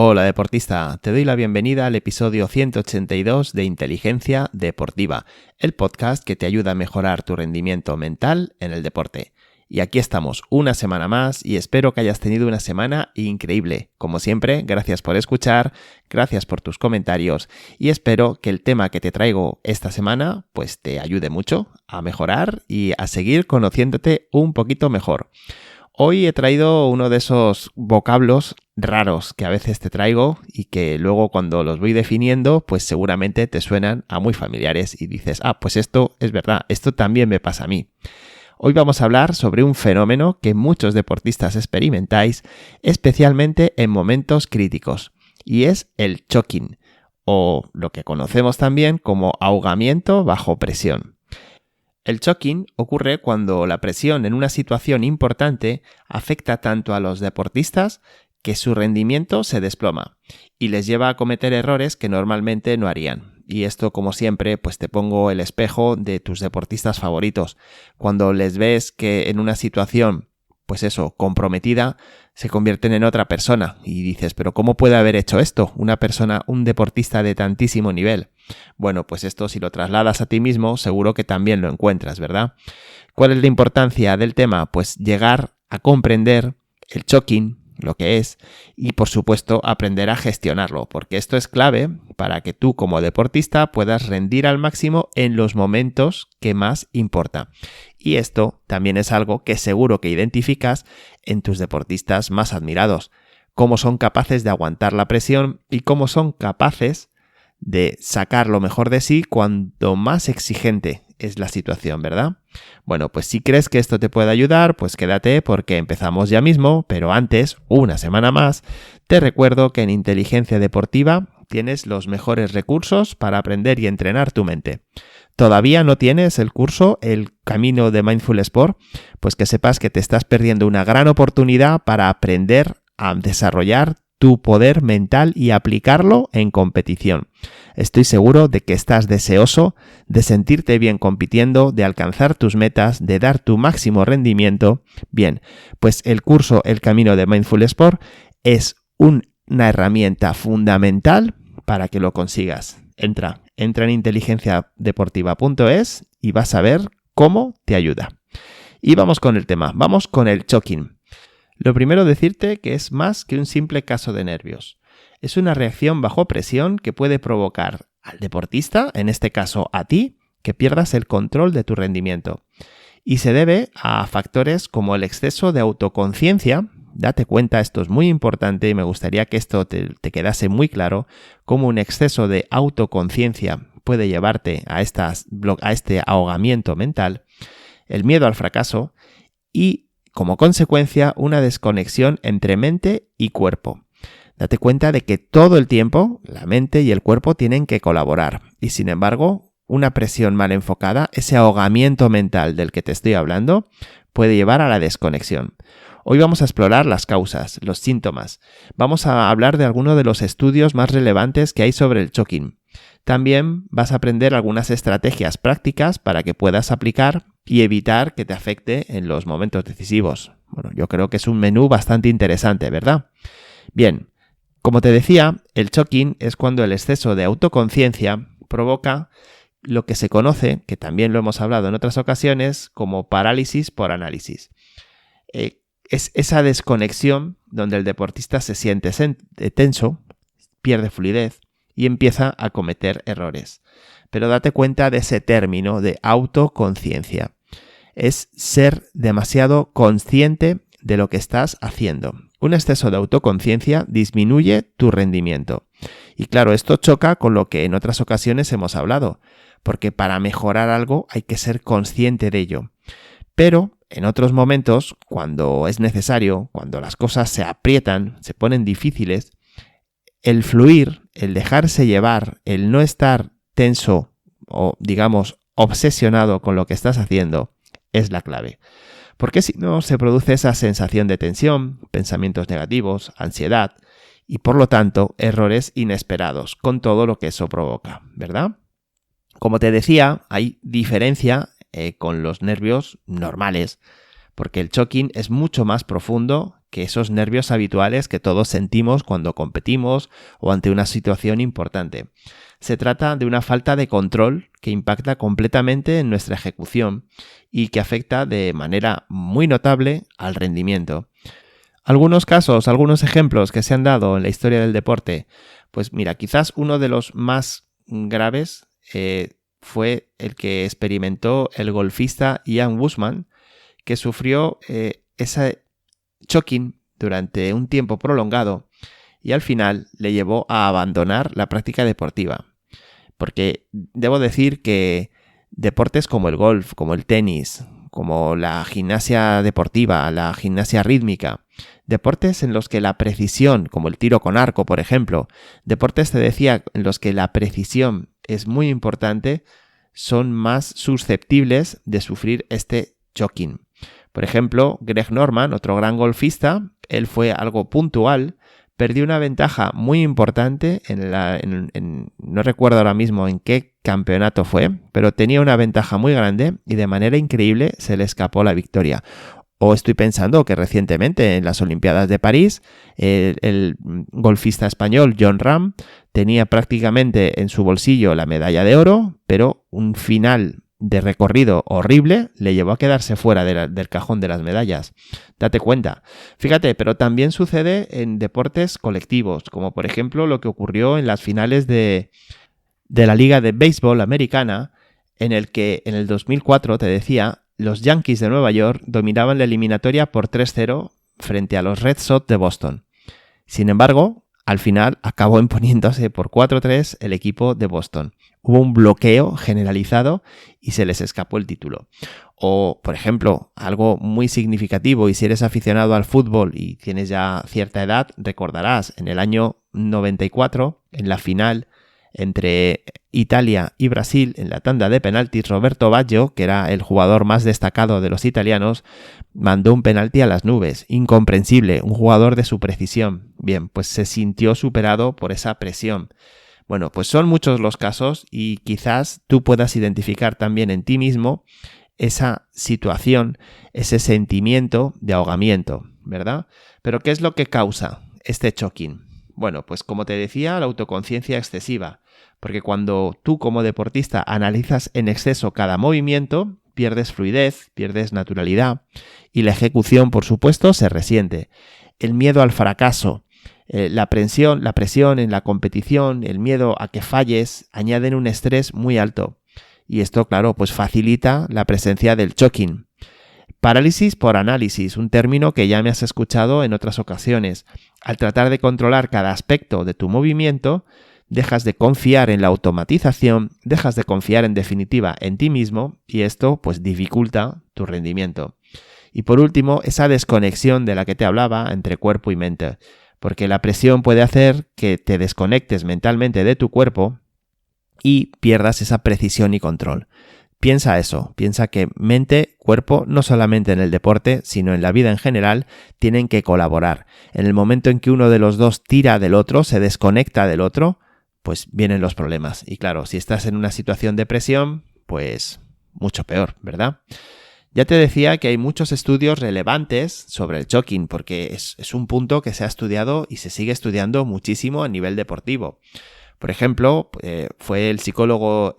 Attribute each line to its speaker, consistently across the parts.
Speaker 1: Hola deportista, te doy la bienvenida al episodio 182 de Inteligencia Deportiva, el podcast que te ayuda a mejorar tu rendimiento mental en el deporte. Y aquí estamos una semana más y espero que hayas tenido una semana increíble. Como siempre, gracias por escuchar, gracias por tus comentarios y espero que el tema que te traigo esta semana pues te ayude mucho a mejorar y a seguir conociéndote un poquito mejor. Hoy he traído uno de esos vocablos raros que a veces te traigo y que luego cuando los voy definiendo pues seguramente te suenan a muy familiares y dices, pues esto es verdad, esto también me pasa a mí. Hoy vamos a hablar sobre un fenómeno que muchos deportistas experimentáis, especialmente en momentos críticos, y es el choking, o lo que conocemos también como ahogamiento bajo presión. El choking ocurre cuando la presión en una situación importante afecta tanto a los deportistas que su rendimiento se desploma y les lleva a cometer errores que normalmente no harían. Y esto, como siempre, pues te pongo el espejo de tus deportistas favoritos. Cuando les ves que en una situación, pues eso, comprometida, se convierten en otra persona y dices, pero ¿cómo puede haber hecho esto una persona, un deportista de tantísimo nivel? Bueno, pues esto si lo trasladas a ti mismo, seguro que también lo encuentras, ¿verdad? ¿Cuál es la importancia del tema? Pues llegar a comprender el choking, lo que es, y por supuesto aprender a gestionarlo, porque esto es clave para que tú como deportista puedas rendir al máximo en los momentos que más importa. Y esto también es algo que seguro que identificas en tus deportistas más admirados, cómo son capaces de aguantar la presión y cómo son capaces de sacar lo mejor de sí cuanto más exigente es la situación, ¿verdad? Bueno, pues si crees que esto te puede ayudar, pues quédate porque empezamos ya mismo, pero antes, una semana más, te recuerdo que en Inteligencia Deportiva tienes los mejores recursos para aprender y entrenar tu mente. ¿Todavía no tienes el curso El Camino de Mindful Sport? Pues que sepas que te estás perdiendo una gran oportunidad para aprender a desarrollar tu poder mental y aplicarlo en competición. Estoy seguro de que estás deseoso de sentirte bien compitiendo, de alcanzar tus metas, de dar tu máximo rendimiento. Bien, pues el curso El Camino de Mindful Sport es una herramienta fundamental para que lo consigas. Entra en inteligenciadeportiva.es y vas a ver cómo te ayuda. Y vamos con el tema, vamos con el choking. Lo primero decirte que es más que un simple caso de nervios. Es una reacción bajo presión que puede provocar al deportista, en este caso a ti, que pierdas el control de tu rendimiento. Y se debe a factores como el exceso de autoconciencia. Date cuenta, esto es muy importante y me gustaría que esto te quedase muy claro, cómo un exceso de autoconciencia puede llevarte a este ahogamiento mental, el miedo al fracaso y como consecuencia, una desconexión entre mente y cuerpo. Date cuenta de que todo el tiempo la mente y el cuerpo tienen que colaborar y sin embargo, una presión mal enfocada, ese ahogamiento mental del que te estoy hablando, puede llevar a la desconexión. Hoy vamos a explorar las causas, los síntomas. Vamos a hablar de algunos de los estudios más relevantes que hay sobre el choking. También vas a aprender algunas estrategias prácticas para que puedas aplicar y evitar que te afecte en los momentos decisivos. Bueno, yo creo que es un menú bastante interesante, ¿verdad? Bien, como te decía, el choking es cuando el exceso de autoconciencia provoca lo que se conoce, que también lo hemos hablado en otras ocasiones, como parálisis por análisis. Es esa desconexión donde el deportista se siente tenso, pierde fluidez y empieza a cometer errores. Pero date cuenta de ese término de autoconciencia. Es ser demasiado consciente de lo que estás haciendo. Un exceso de autoconciencia disminuye tu rendimiento. Y claro, esto choca con lo que en otras ocasiones hemos hablado, porque para mejorar algo hay que ser consciente de ello. Pero en otros momentos, cuando es necesario, cuando las cosas se aprietan, se ponen difíciles, el fluir, el dejarse llevar, el no estar tenso o, digamos, obsesionado con lo que estás haciendo, es la clave. Porque si no, se produce esa sensación de tensión, pensamientos negativos, ansiedad y, por lo tanto, errores inesperados con todo lo que eso provoca, ¿verdad? Como te decía, hay diferencia con los nervios normales, porque el choking es mucho más profundo que esos nervios habituales que todos sentimos cuando competimos o ante una situación importante. Se trata de una falta de control que impacta completamente en nuestra ejecución y que afecta de manera muy notable al rendimiento. Algunos casos, algunos ejemplos que se han dado en la historia del deporte. Pues mira, quizás uno de los más graves fue el que experimentó el golfista Ian Woosnam, que sufrió ese choking durante un tiempo prolongado y al final le llevó a abandonar la práctica deportiva. Porque debo decir que deportes como el golf, como el tenis, como la gimnasia deportiva, la gimnasia rítmica, deportes en los que la precisión, como el tiro con arco, por ejemplo, deportes, te decía, en los que la precisión es muy importante, son más susceptibles de sufrir este choking. Por ejemplo, Greg Norman, otro gran golfista, él fue algo puntual, perdió una ventaja muy importante no recuerdo ahora mismo en qué campeonato fue, pero tenía una ventaja muy grande y de manera increíble se le escapó la victoria. O estoy pensando que recientemente en las Olimpiadas de París, el golfista español Jon Rahm tenía prácticamente en su bolsillo la medalla de oro, pero un final de recorrido horrible le llevó a quedarse fuera del cajón de las medallas. Date cuenta. Fíjate, pero también sucede en deportes colectivos, como por ejemplo lo que ocurrió en las finales de la Liga de Béisbol Americana, en el que en el 2004, te decía, los Yankees de Nueva York dominaban la eliminatoria por 3-0 frente a los Red Sox de Boston. Sin embargo, al final acabó imponiéndose por 4-3 el equipo de Boston. Hubo un bloqueo generalizado y se les escapó el título. O, por ejemplo, algo muy significativo, y si eres aficionado al fútbol y tienes ya cierta edad, recordarás en el año 94, en la final entre Italia y Brasil, en la tanda de penaltis, Roberto Baggio, que era el jugador más destacado de los italianos, mandó un penalti a las nubes. Incomprensible, un jugador de su precisión. Bien, pues se sintió superado por esa presión. Bueno, pues son muchos los casos y quizás tú puedas identificar también en ti mismo esa situación, ese sentimiento de ahogamiento, ¿verdad? Pero ¿qué es lo que causa este choking? Bueno, pues como te decía, la autoconciencia excesiva, porque cuando tú como deportista analizas en exceso cada movimiento, pierdes fluidez, pierdes naturalidad y la ejecución, por supuesto, se resiente. El miedo al fracaso, la presión en la competición, el miedo a que falles, añaden un estrés muy alto. Y esto, claro, pues facilita la presencia del choking. Parálisis por análisis, un término que ya me has escuchado en otras ocasiones. Al tratar de controlar cada aspecto de tu movimiento, dejas de confiar en la automatización, dejas de confiar en definitiva en ti mismo y esto pues dificulta tu rendimiento. Y por último, esa desconexión de la que te hablaba entre cuerpo y mente, porque la presión puede hacer que te desconectes mentalmente de tu cuerpo y pierdas esa precisión y control. Piensa eso, piensa que mente, cuerpo, no solamente en el deporte, sino en la vida en general, tienen que colaborar. En el momento en que uno de los dos tira del otro, se desconecta del otro, pues vienen los problemas. Y claro, si estás en una situación de presión, pues mucho peor, ¿verdad? Ya te decía que hay muchos estudios relevantes sobre el choking, porque es un punto que se ha estudiado y se sigue estudiando muchísimo a nivel deportivo. Por ejemplo, fue el psicólogo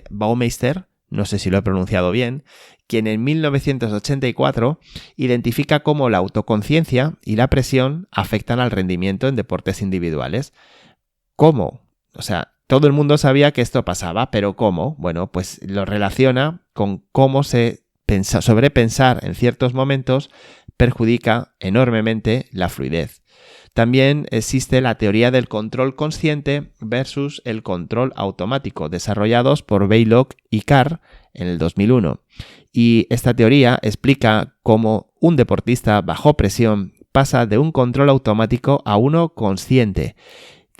Speaker 1: Baumeister, no sé si lo he pronunciado bien, quien en 1984 identifica cómo la autoconciencia y la presión afectan al rendimiento en deportes individuales. ¿Cómo? O sea, todo el mundo sabía que esto pasaba, pero ¿cómo? Bueno, pues lo relaciona con cómo sobrepensar en ciertos momentos perjudica enormemente la fluidez. También existe la teoría del control consciente versus el control automático, desarrollados por Baylock y Carr en el 2001. Y esta teoría explica cómo un deportista bajo presión pasa de un control automático a uno consciente.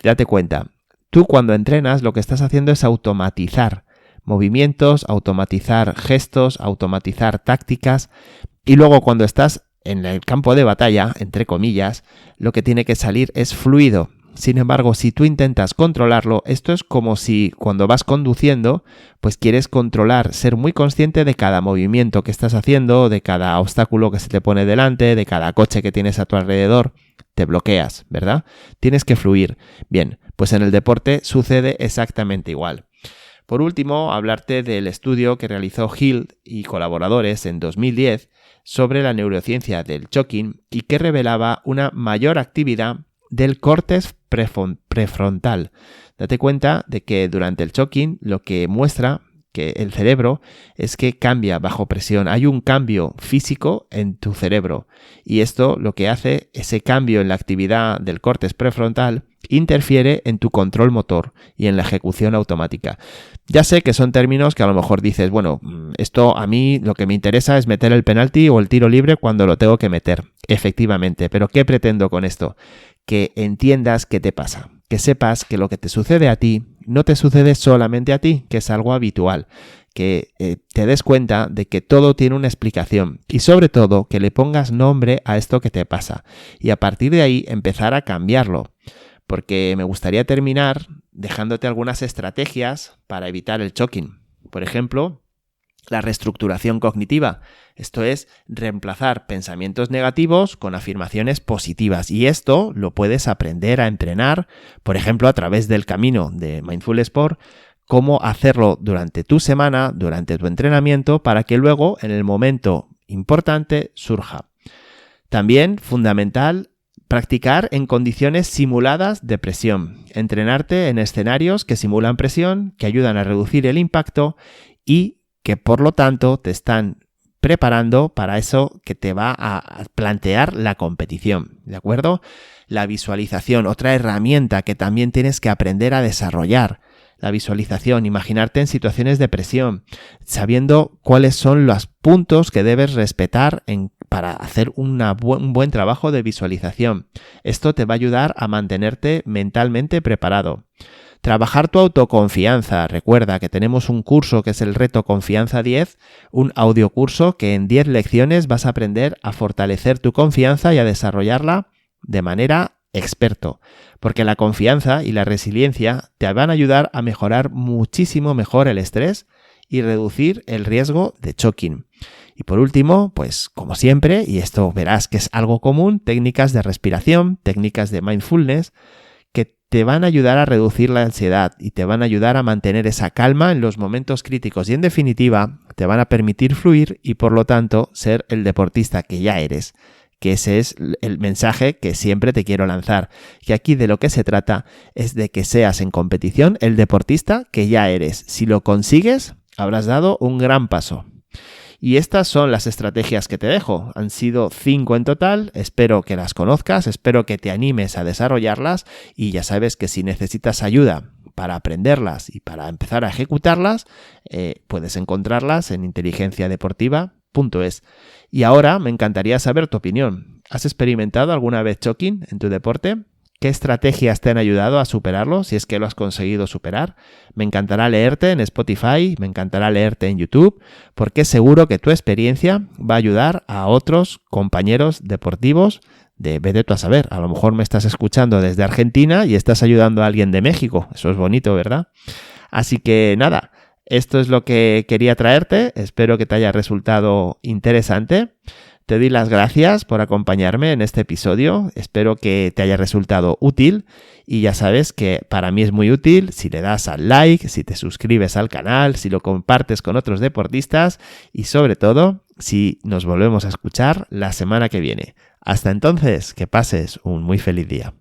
Speaker 1: Date cuenta, tú cuando entrenas lo que estás haciendo es automatizar movimientos, automatizar gestos, automatizar tácticas, y luego cuando estás en el campo de batalla, entre comillas, lo que tiene que salir es fluido. Sin embargo, si tú intentas controlarlo, esto es como si cuando vas conduciendo, pues quieres controlar, ser muy consciente de cada movimiento que estás haciendo, de cada obstáculo que se te pone delante, de cada coche que tienes a tu alrededor. Te bloqueas, ¿verdad? Tienes que fluir. Bien, pues en el deporte sucede exactamente igual. Por último, hablarte del estudio que realizó Hill y colaboradores en 2010 sobre la neurociencia del choking y que revelaba una mayor actividad del córtex prefrontal. Date cuenta de que durante el choking lo que muestra que el cerebro es que cambia bajo presión. Hay un cambio físico en tu cerebro y esto lo que hace, ese cambio en la actividad del córtex prefrontal, interfiere en tu control motor y en la ejecución automática. Ya sé que son términos que a lo mejor dices, bueno, esto a mí lo que me interesa es meter el penalti o el tiro libre cuando lo tengo que meter. Efectivamente, pero ¿qué pretendo con esto? Que entiendas qué te pasa, que sepas que lo que te sucede a ti no te sucede solamente a ti, que es algo habitual, que te des cuenta de que todo tiene una explicación y sobre todo que le pongas nombre a esto que te pasa y a partir de ahí empezar a cambiarlo. Porque me gustaría terminar dejándote algunas estrategias para evitar el choking. Por ejemplo, la reestructuración cognitiva. Esto es reemplazar pensamientos negativos con afirmaciones positivas. Y esto lo puedes aprender a entrenar, por ejemplo, a través del camino de Mindful Sport, cómo hacerlo durante tu semana, durante tu entrenamiento, para que luego, en el momento importante, surja. También, fundamental, practicar en condiciones simuladas de presión. Entrenarte en escenarios que simulan presión, que ayudan a reducir el impacto y que por lo tanto te están preparando para eso que te va a plantear la competición, ¿de acuerdo? La visualización, otra herramienta que también tienes que aprender a desarrollar. La visualización, imaginarte en situaciones de presión, sabiendo cuáles son los puntos que debes respetar para hacer un buen trabajo de visualización. Esto te va a ayudar a mantenerte mentalmente preparado. Trabajar tu autoconfianza. Recuerda que tenemos un curso que es el Reto Confianza 10, un audiocurso que en 10 lecciones vas a aprender a fortalecer tu confianza y a desarrollarla de manera experto, porque la confianza y la resiliencia te van a ayudar a mejorar muchísimo mejor el estrés y reducir el riesgo de choking. Y por último, pues como siempre, y esto verás que es algo común, técnicas de respiración, técnicas de mindfulness, que te van a ayudar a reducir la ansiedad y te van a ayudar a mantener esa calma en los momentos críticos y en definitiva te van a permitir fluir y por lo tanto ser el deportista que ya eres. Que ese es el mensaje que siempre te quiero lanzar, que aquí de lo que se trata es de que seas en competición el deportista que ya eres. Si lo consigues, habrás dado un gran paso. Y estas son las estrategias que te dejo. Han sido 5 en total, espero que las conozcas, espero que te animes a desarrollarlas y ya sabes que si necesitas ayuda para aprenderlas y para empezar a ejecutarlas, puedes encontrarlas en inteligenciadeportiva.es. Y ahora me encantaría saber tu opinión. ¿Has experimentado alguna vez choking en tu deporte? ¿Qué estrategias te han ayudado a superarlo, si es que lo has conseguido superar? Me encantará leerte en Spotify, me encantará leerte en YouTube, porque seguro que tu experiencia va a ayudar a otros compañeros deportivos de vete tú a saber. A lo mejor me estás escuchando desde Argentina y estás ayudando a alguien de México. Eso es bonito, ¿verdad? Así que nada, esto es lo que quería traerte. Espero que te haya resultado interesante. Te doy las gracias por acompañarme en este episodio. Espero que te haya resultado útil y ya sabes que para mí es muy útil si le das al like, si te suscribes al canal, si lo compartes con otros deportistas y sobre todo si nos volvemos a escuchar la semana que viene. Hasta entonces, que pases un muy feliz día.